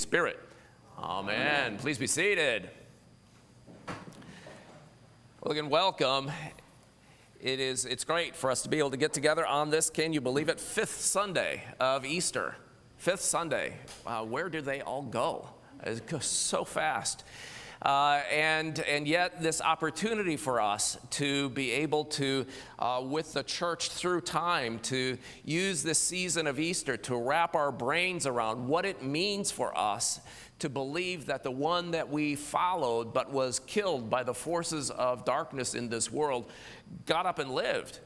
Spirit. Amen. Please be seated. Well, again, welcome. It's great for us to be able to get together on this, can you believe it, fifth Sunday of Easter. Fifth Sunday. Where do they all go? It goes so fast. And yet this opportunity for us to be able to, with the church through time, to use this season of Easter to wrap our brains around what it means for us to believe that the one that we followed but was killed by the forces of darkness in this world got up and lived.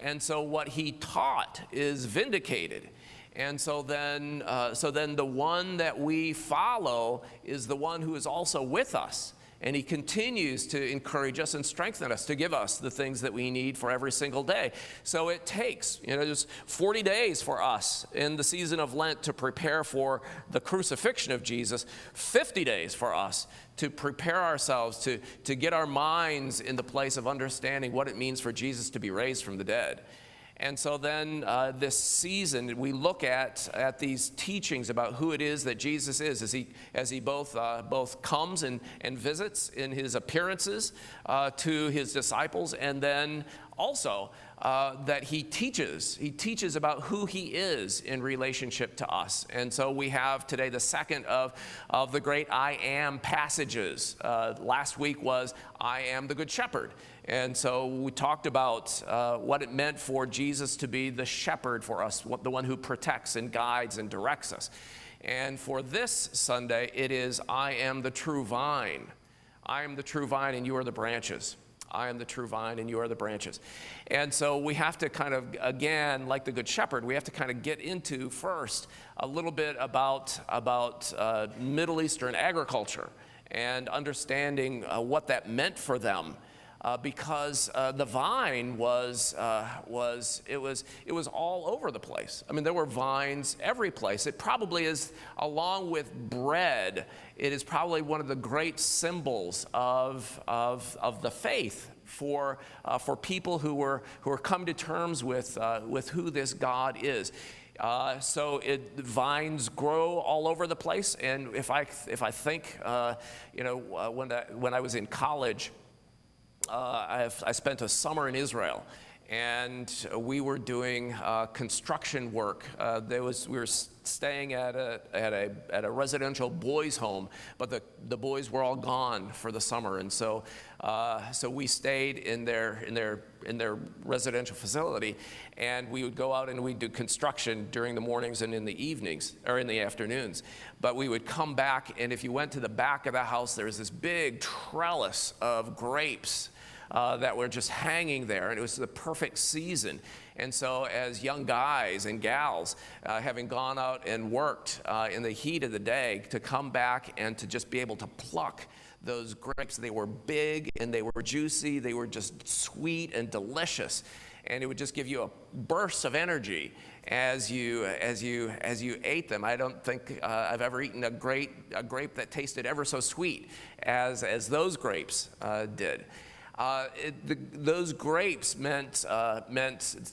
And so what he taught is vindicated. And so then the one that we follow is the one who is also with us. And he continues to encourage us and strengthen us to give us the things that we need for every single day. So it takes, just 40 days for us in the season of Lent to prepare for the crucifixion of Jesus, 50 days for us to prepare ourselves to get our minds in the place of understanding what it means for Jesus to be raised from the dead. And so then this season, we look at these teachings about who it is that Jesus is as he both comes and visits in his appearances to his disciples, and then also that he teaches about who he is in relationship to us. And so we have today the second of the great I am passages. Last week was I am the Good Shepherd. And so we talked about what it meant for Jesus to be the shepherd for us, the one who protects and guides and directs us. And for this Sunday, it is I am the true vine. I am the true vine and you are the branches. I am the true vine and you are the branches. And so we have to kind of, again, like the Good Shepherd, we have to kind of get into first a little bit about Middle Eastern agriculture and understanding what that meant for them. Because the vine was all over the place. I mean, there were vines every place. It probably is, along with bread, it is probably one of the great symbols of the faith for people who were come to terms with who this God is. So vines grow all over the place. And if I think, when I was in college. I spent a summer in Israel, and we were doing construction work. We were staying at a residential boys' home, but the boys were all gone for the summer, and so we stayed in their residential facility, and we would go out and we'd do construction during the mornings and in the evenings or in the afternoons. But we would come back, and if you went to the back of the house, there was this big trellis of grapes that were just hanging there, and it was the perfect season. And so as young guys and gals, having gone out and worked in the heat of the day, to come back and to just be able to pluck those grapes, they were big and they were juicy, they were just sweet and delicious, and it would just give you a burst of energy as you ate them. I don't think I've ever eaten a grape that tasted ever so sweet as those grapes did. Those grapes meant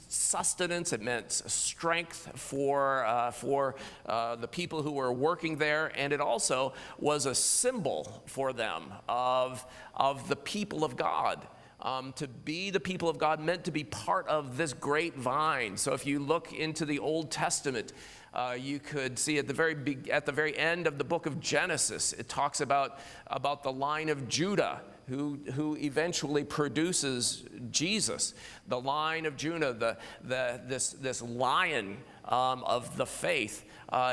sustenance. It meant strength for the people who were working there, and it also was a symbol for them of the people of God. To be the people of God meant to be part of this great vine. So if you look into the Old Testament, you could see at the very end of the book of Genesis, it talks about the line of Judah, who eventually produces Jesus. The line of Judah, this lion of the faith.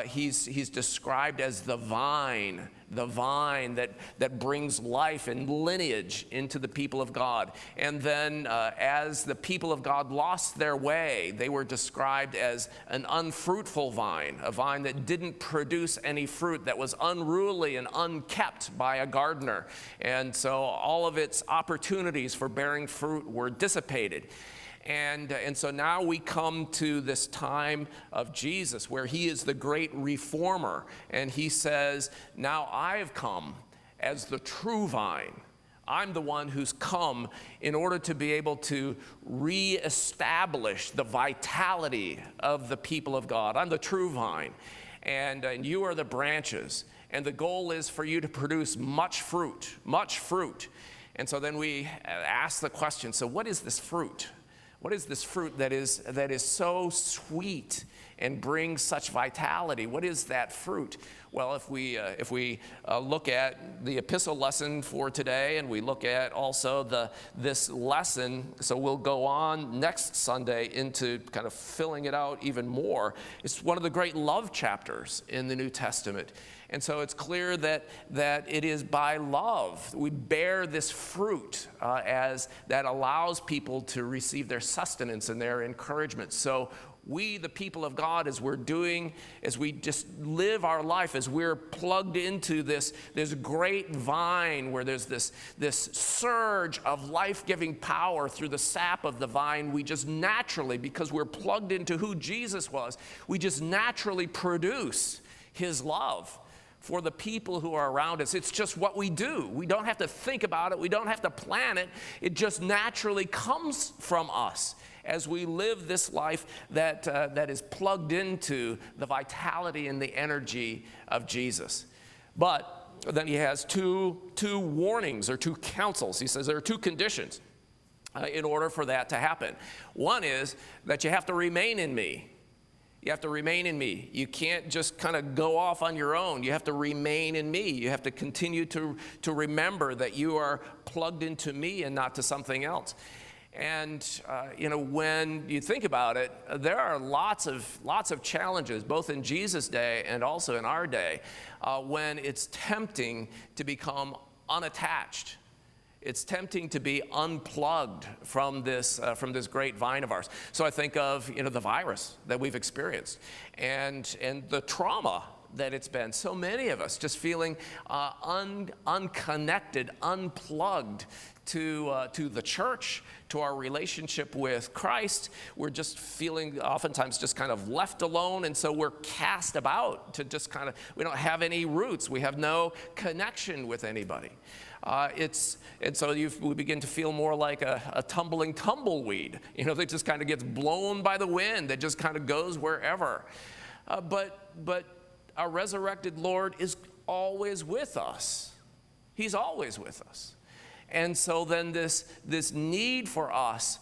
He's described as the vine that brings life and lineage into the people of God. And then as the people of God lost their way, they were described as an unfruitful vine, a vine that didn't produce any fruit, that was unruly and unkept by a gardener. And so all of its opportunities for bearing fruit were dissipated. And so now we come to this time of Jesus where he is the great reformer, and he says, now I have come as the true vine. I'm the one who's come in order to be able to reestablish the vitality of the people of God. I'm the true vine, and you are the branches. And the goal is for you to produce much fruit, much fruit. And so then we ask the question, so what is this fruit? What is this fruit that is so sweet and brings such vitality? What is that fruit? Well, if we look at the epistle lesson for today, and we look at also this lesson, so we'll go on next Sunday into kind of filling it out even more. It's one of the great love chapters in the New Testament. And so it's clear that it is by love we bear this fruit as that allows people to receive their sustenance and their encouragement. So we, the people of God, as we just live our life, as we're plugged into this great vine where there's this surge of life-giving power through the sap of the vine, we just naturally, because we're plugged into who Jesus was, we just naturally produce his love for the people who are around us. It's just what we do. We don't have to think about it. We don't have to plan it. It just naturally comes from us as we live this life that is plugged into the vitality and the energy of Jesus. But then he has two warnings or two counsels. He says there are two conditions in order for that to happen. One is that you have to remain in me. You have to remain in me. You can't just kind of go off on your own. You have to remain in me. You have to continue to remember that you are plugged into me and not to something else. And when you think about it, there are lots of challenges, both in Jesus' day and also in our day, when it's tempting to become unattached. It's tempting to be unplugged from this great vine of ours. So I think of the virus that we've experienced and the trauma that it's been. So many of us just feeling unconnected, unplugged to the church, to our relationship with Christ. We're just feeling oftentimes just kind of left alone, and so we're cast about to just kind of, we don't have any roots. We have no connection with anybody. We begin to feel more like a tumbling tumbleweed, that just kind of gets blown by the wind, that just kind of goes wherever. But our resurrected Lord is always with us. He's always with us. And so then this need for us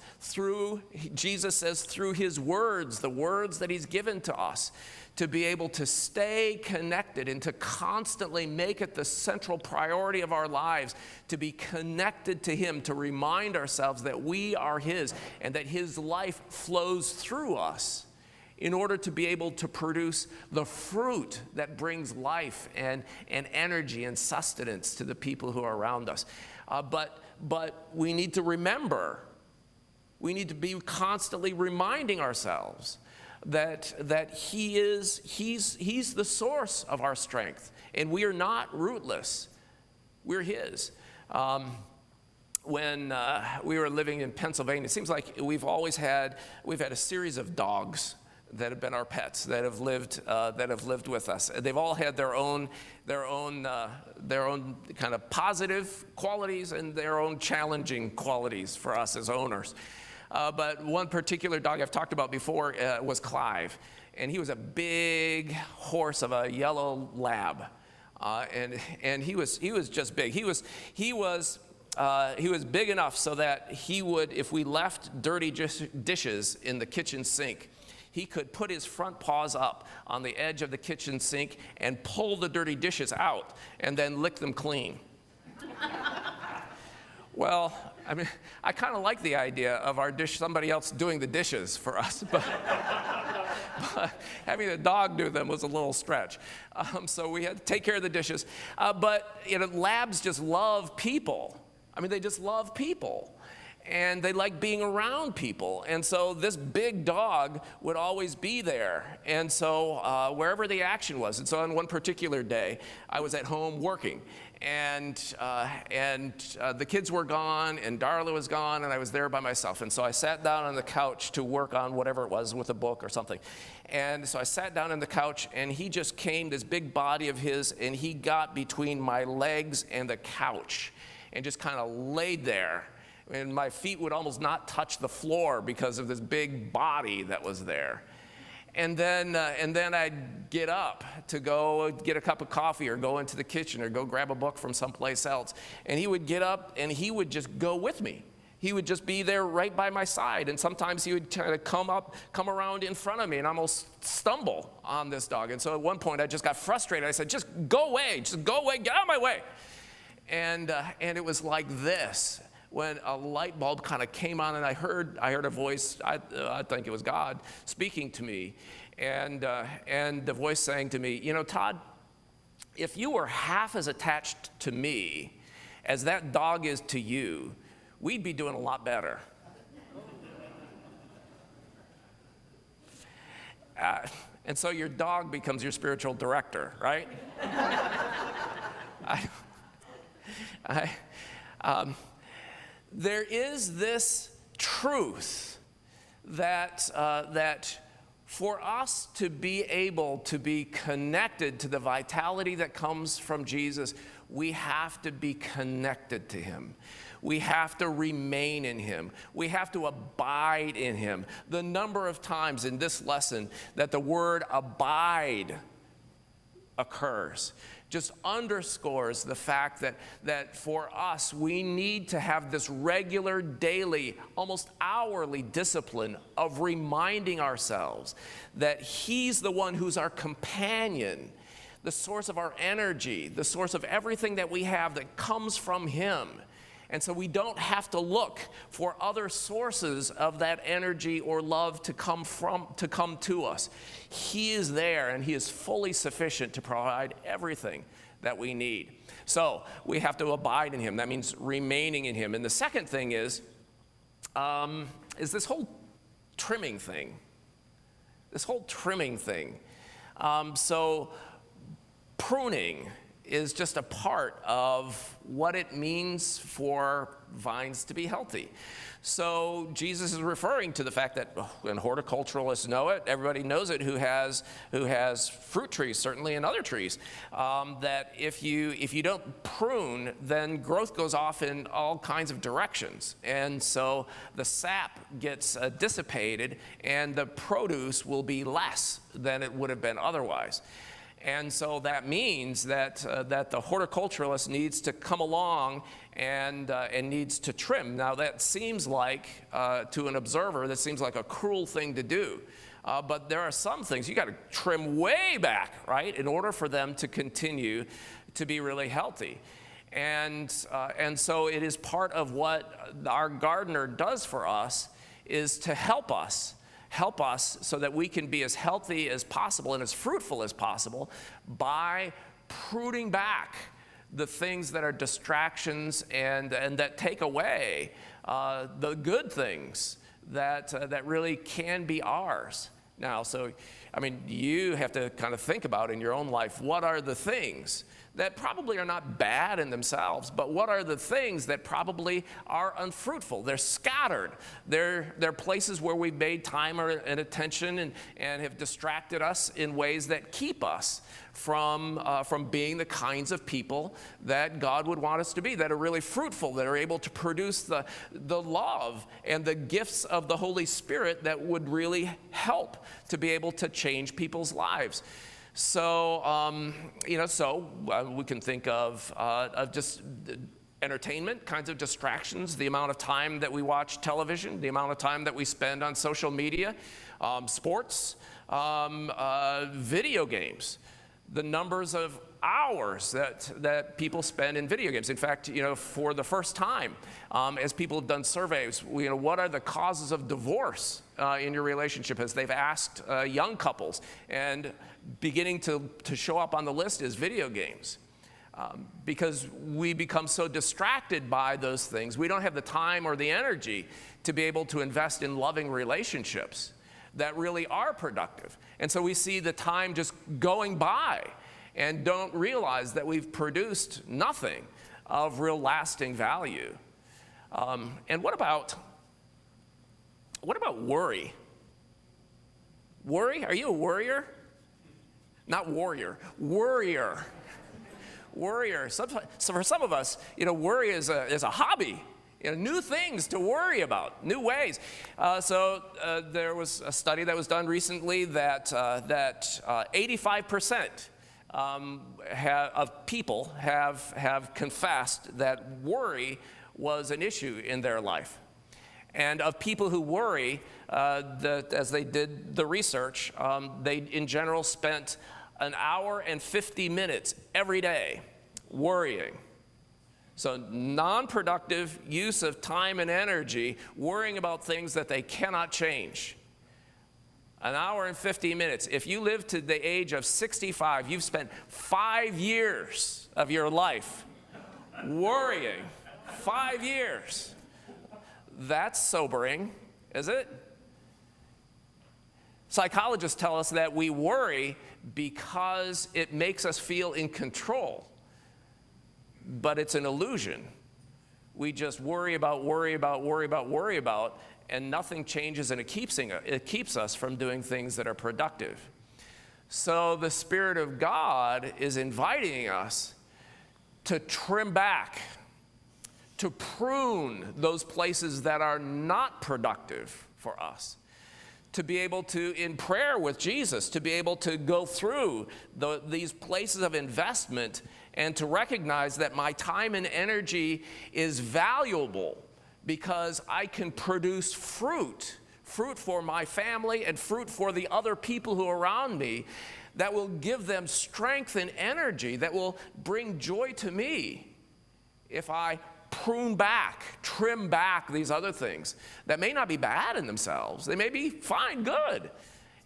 Jesus says, through his words, the words that he's given to us, to be able to stay connected and to constantly make it the central priority of our lives, to be connected to him, to remind ourselves that we are his and that his life flows through us in order to be able to produce the fruit that brings life and energy and sustenance to the people who are around us. But we need to remember, we need to be constantly reminding ourselves that he's the source of our strength, and we are not rootless. We're his. When we were living in Pennsylvania, it seems like we've had a series of dogs that have been our pets, that have lived with us. They've all had their own kind of positive qualities and their own challenging qualities for us as owners. But one particular dog I've talked about before was Clive, and he was a big horse of a yellow lab, and he was just big. He was big enough so that he would, if we left dirty dishes in the kitchen sink, he could put his front paws up on the edge of the kitchen sink and pull the dirty dishes out and then lick them clean. Well, I mean, I kind of like the idea of somebody else doing the dishes for us, but having a dog do them was a little stretch. So we had to take care of the dishes. But labs just love people. I mean, they just love people. And they like being around people. And so this big dog would always be there. And so wherever the action was. And so on one particular day, I was at home working. And the kids were gone, and Darla was gone, and I was there by myself. And so I sat down on the couch to work on whatever it was, with a book or something. And so I sat down on the couch, and he just came, this big body of his, and he got between my legs and the couch and just kind of laid there. And my feet would almost not touch the floor because of this big body that was there. And then I'd get up to go get a cup of coffee or go into the kitchen or go grab a book from someplace else. And he would get up and he would just go with me. He would just be there right by my side. And sometimes he would kind of come around in front of me and almost stumble on this dog. And so at one point I just got frustrated. I said, just go away, get out of my way. And it was like this. When a light bulb kind of came on and I heard a voice, I think it was God, speaking to me. And the voice saying to me, you know, Todd, if you were half as attached to me as that dog is to you, we'd be doing a lot better. And so your dog becomes your spiritual director, right? There is this truth that for us to be able to be connected to the vitality that comes from Jesus, we have to be connected to him. We have to remain in him. We have to abide in him. The number of times in this lesson that the word abide occurs just underscores the fact that for us, we need to have this regular, daily, almost hourly discipline of reminding ourselves that he's the one who's our companion, the source of our energy, the source of everything that we have that comes from him. And so we don't have to look for other sources of that energy or love to come to us. He is there and he is fully sufficient to provide everything that we need. So we have to abide in him. That means remaining in him. And the second thing is this whole trimming thing. So pruning is just a part of what it means for vines to be healthy. So Jesus is referring to the fact that, and horticulturalists know it, everybody knows it who has fruit trees, certainly, and other trees, that if you don't prune, then growth goes off in all kinds of directions. And so the sap gets dissipated and the produce will be less than it would have been otherwise. And so that means that the horticulturalist needs to come along and needs to trim. Now that seems like, to an observer, that seems like a cruel thing to do. But there are some things you got to trim way back, right, in order for them to continue to be really healthy. And so it is part of what our gardener does for us is to help us so that we can be as healthy as possible and as fruitful as possible by pruning back the things that are distractions and that take away the good things that really can be ours. Now, so, I mean, you have to kind of think about in your own life, what are the things that probably are not bad in themselves, but what are the things that probably are unfruitful? They're scattered. They're places where we've made time and attention and have distracted us in ways that keep us from being the kinds of people that God would want us to be, that are really fruitful, that are able to produce the love and the gifts of the Holy Spirit that would really help to be able to change people's lives. So, we can think of just entertainment, kinds of distractions, the amount of time that we watch television, the amount of time that we spend on social media, sports, video games, the numbers of hours that people spend in video games. In fact, for the first time, as people have done surveys, what are the causes of divorce in your relationship, as they've asked young couples, and beginning to show up on the list is video games. Because we become so distracted by those things, we don't have the time or the energy to be able to invest in loving relationships that really are productive. And so we see the time just going by and don't realize that we've produced nothing of real lasting value. And what about worry? Worry? Are you a worrier? Not warrior, worrier. So for some of us, worry is a hobby. new things to worry about, new ways. There was a study that was done recently that 85% of people have confessed that worry was an issue in their life. And of people who worry, as they did the research, they in general spent an hour and 50 minutes every day worrying. So non-productive use of time and energy worrying about things that they cannot change. An hour and 50 minutes. If you live to the age of 65, you've spent 5 years of your life worrying. 5 years. That's sobering, is it? Psychologists tell us that we worry because it makes us feel in control. But it's an illusion. We just worry about, and nothing changes, and it keeps us from doing things that are productive. So the Spirit of God is inviting us to trim back, to prune those places that are not productive for us, to be able to, in prayer with Jesus, to be able to go through these places of investment and to recognize that my time and energy is valuable because I can produce fruit for my family and fruit for the other people who are around me that will give them strength and energy, that will bring joy to me if I trim back these other things that may not be bad in themselves. They may be fine, good,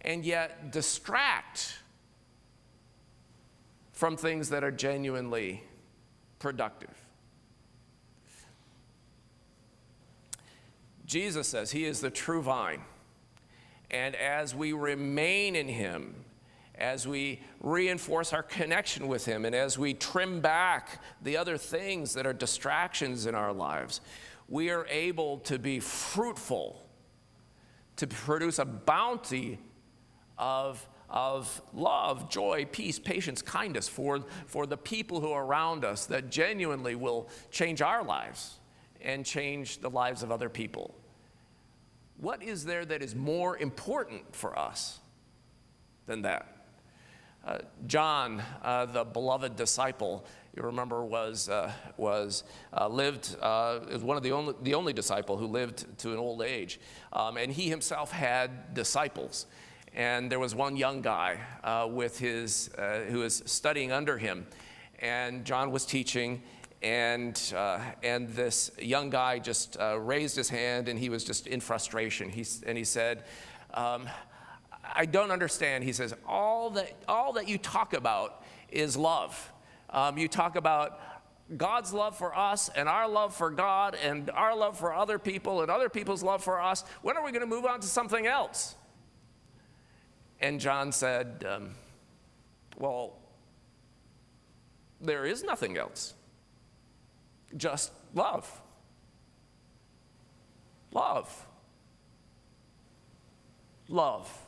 and yet distract from things that are genuinely productive. Jesus says he is the true vine, and as we remain in him, as we reinforce our connection with him, and as we trim back the other things that are distractions in our lives, we are able to be fruitful, to produce a bounty of love, joy, peace, patience, kindness for the people who are around us that genuinely will change our lives and change the lives of other people. What is there that is more important for us than that? John, the beloved disciple, you remember, was one of the only disciple who lived to an old age, and he himself had disciples. And there was one young guy who was studying under him, and John was teaching, and this young guy just raised his hand, and he was just in frustration. He said, I don't understand. He says, all that you talk about is love. You talk about God's love for us and our love for God and our love for other people and other people's love for us. When are we going to move on to something else? And John said, well, there is nothing else. Just love. Love. Love.